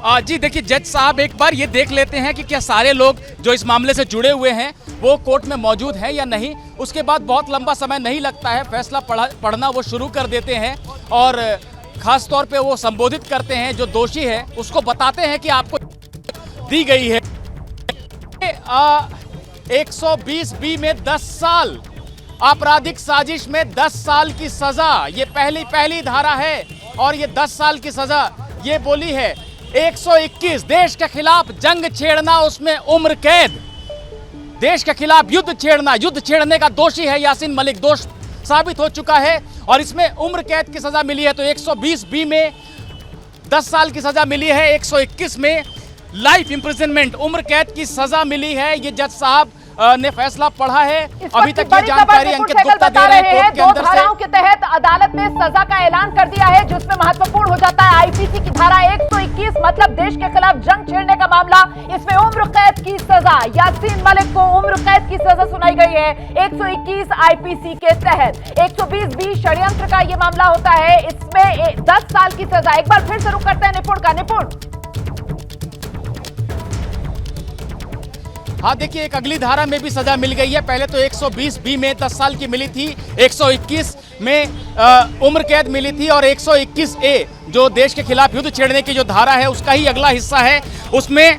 जी देखिए जज साहब एक बार ये देख लेते हैं कि क्या सारे लोग जो इस मामले से जुड़े हुए हैं वो कोर्ट में मौजूद हैं या नहीं। उसके बाद बहुत लंबा समय नहीं लगता है, फैसला पढ़ना वो शुरू कर देते हैं और खास तौर पे वो संबोधित करते हैं जो दोषी है उसको बताते हैं कि आपको दी गई है 120B में 10 साल, आपराधिक साजिश में 10 साल की सजा, ये पहली धारा है और ये 10 साल की सजा ये बोली है। 121 देश के खिलाफ जंग छेड़ना, उसमें उम्र कैद। देश के खिलाफ युद्ध छेड़ना, युद्ध छेड़ने का दोषी है यासीन मलिक, दोष साबित हो चुका है और इसमें उम्र कैद की सजा मिली है। तो 120B में 10 साल की सजा मिली है, 121 में लाइफ इंप्रिजनमेंट उम्र कैद की सजा मिली है। ये जज साहब ने फैसला पढ़ा है। अभी तक ये जानकारी अंकित गुप्ता दे रहे हैं कोर्ट के अंदर से। 2 धाराओं के तहत अदालत ने सजा का ऐलान कर दिया है जिसमें महत्वपूर्ण हो जाता है आईपीसी की धारा 121 मतलब देश के खिलाफ जंग छेड़ने का मामला। इसमें उम्र कैद की सजा, यासीन मलिक को उम्र कैद की सजा सुनाई गई है 121 आईपीसी के तहत। 120B षड्यंत्र का ये मामला होता है, इसमें 10 साल की सजा। एक बार फिर शुरू करते हैं निपुण का। निपुण, हाँ देखिए एक अगली धारा में भी सजा मिल गई है। पहले तो 120B में 10 साल की मिली थी, 121 में उम्र कैद मिली थी और 121A जो देश के खिलाफ युद्ध छेड़ने की जो धारा है उसका ही अगला हिस्सा है, उसमें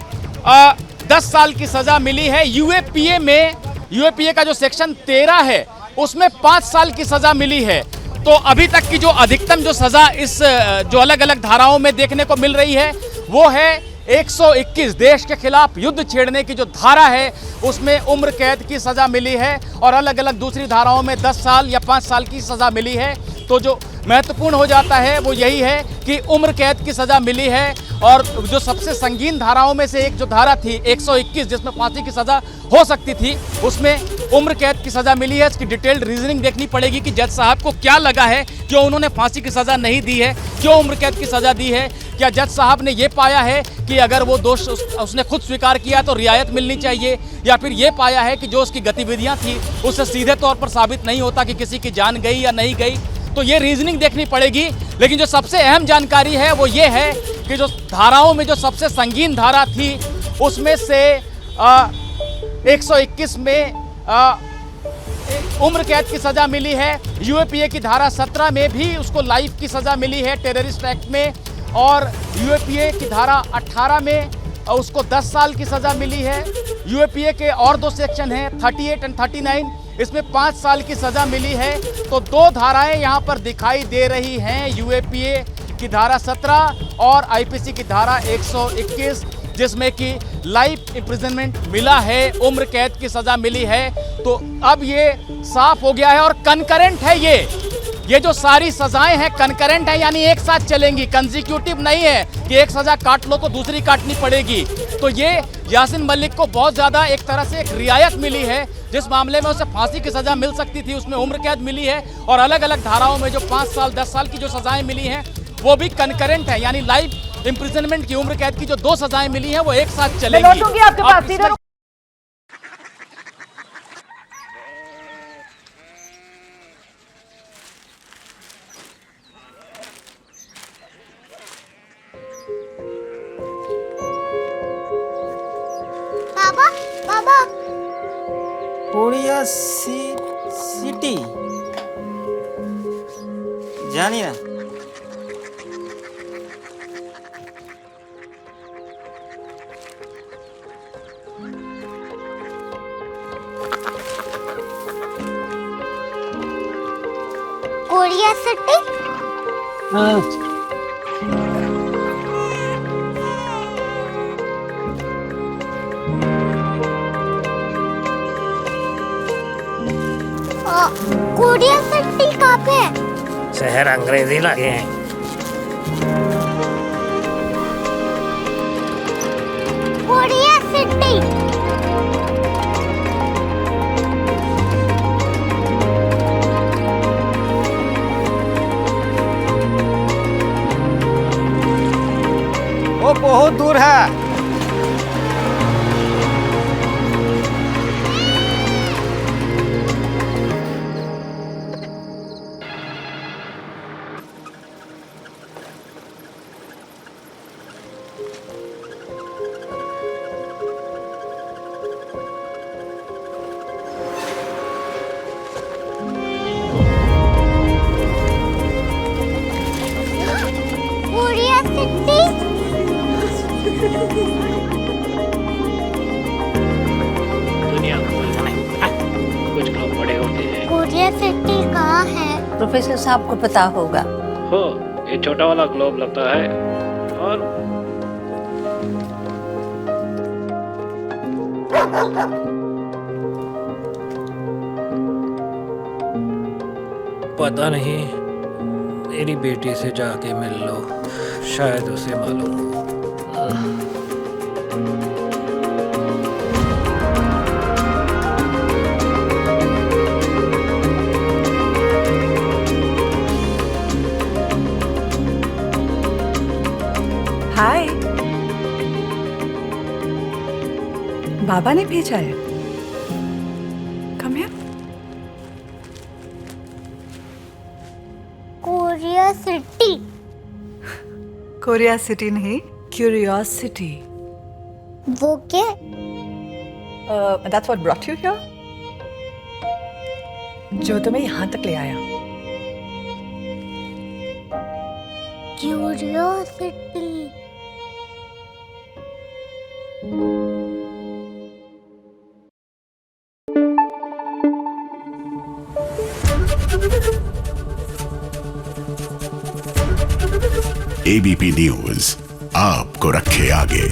10 साल की सजा मिली है। यूएपीए में, यूएपीए का जो सेक्शन 13 है उसमें 5 साल की सजा मिली है। तो अभी तक की जो अधिकतम जो सजा इस जो अलग अलग धाराओं में देखने को मिल रही है वो है 121 देश के खिलाफ युद्ध छेड़ने की जो धारा है उसमें उम्र कैद की सजा मिली है और अलग अलग दूसरी धाराओं में 10 साल या 5 साल की सजा मिली है। तो जो महत्वपूर्ण हो जाता है वो यही है कि उम्र कैद की सजा मिली है और जो सबसे संगीन धाराओं में से एक जो धारा थी 121 जिसमें फांसी की सजा हो सकती थी उसमें उम्र कैद की सजा मिली है। इसकी डिटेल्ड रीजनिंग देखनी पड़ेगी कि जज साहब को क्या लगा है, क्यों उन्होंने फांसी की सजा नहीं दी है, क्यों उम्र कैद की सजा दी है। क्या जज साहब ने ये पाया है कि अगर वो दोष उसने खुद स्वीकार किया तो रियायत मिलनी चाहिए, या फिर ये पाया है कि जो उसकी गतिविधियां थी उससे सीधे तौर पर साबित नहीं होता कि किसी की जान गई या नहीं गई। तो ये रीजनिंग देखनी पड़ेगी। लेकिन जो सबसे अहम जानकारी है वो ये है कि जो धाराओं में जो सबसे संगीन धारा थी उसमें से 121 में उम्र कैद की सजा मिली है। यूएपीए की धारा 17 में भी उसको लाइफ की सजा मिली है टेररिस्ट एक्ट में, और यूएपीए की धारा 18 में उसको 10 साल की सजा मिली है। यूएपीए के और 2 सेक्शन हैं 38 और 39, इसमें 5 साल की सजा मिली है। तो 2 धाराएं यहाँ पर दिखाई दे रही हैं, यूएपीए की धारा 17 और आईपीसी की धारा 121 जिसमें कि लाइफ इम्प्रिजनमेंट मिला है, उम्र कैद की सजा मिली है। तो अब ये साफ हो गया है और कनकरेंट है ये जो सारी सजाएं हैं कनकरेंट है, यानी एक साथ चलेंगी, कंसेक्यूटिव नहीं है कि एक सजा काट लो तो दूसरी काटनी पड़ेगी। तो ये यासीन मलिक को बहुत ज़्यादा एक तरह से एक रियायत मिली है। जिस मामले में उसे फांसी की सजा मिल सकती थी उसमें उम्र कैद मिली है और अलग अलग धाराओं में जो 5 साल 10 साल की जो सजाएं मिली हैं वो भी कनकरेंट है, यानी लाइफ इम्प्रिजनमेंट की उम्र कैद की जो 2 सजाएं मिली हैं वो एक साथ चलेंगी। मैं लौटूंगी आपके पास सीधे। बाबा बाबा कोरिया सिटी জানি না। कोरिया सिटी कोरिया सिटी कहाँ पे है? शहर अंग्रेजी लगे हैं। कोरिया सिटी वो बहुत दूर है। सिटी दुनिया को कुछ लोग बड़े होते हैं। कोरिया सिटी कहाँ है? प्रोफेसर साहब को पता होगा। हो, ये छोटा वाला ग्लोब लगता है और पता नहीं, मेरी बेटी से जाके मिल लो, शायद उसे मालूम हो। हाय, बाबा ने भेजा है। Come here. Korea city Korea city नहीं, क्यूरियोसिटी। वो क्या? That's what brought you here, जो तुम्हें यहाँ तक ले आया। क्यूरियोसिटी। एबीपी न्यूज आपको रखे आगे।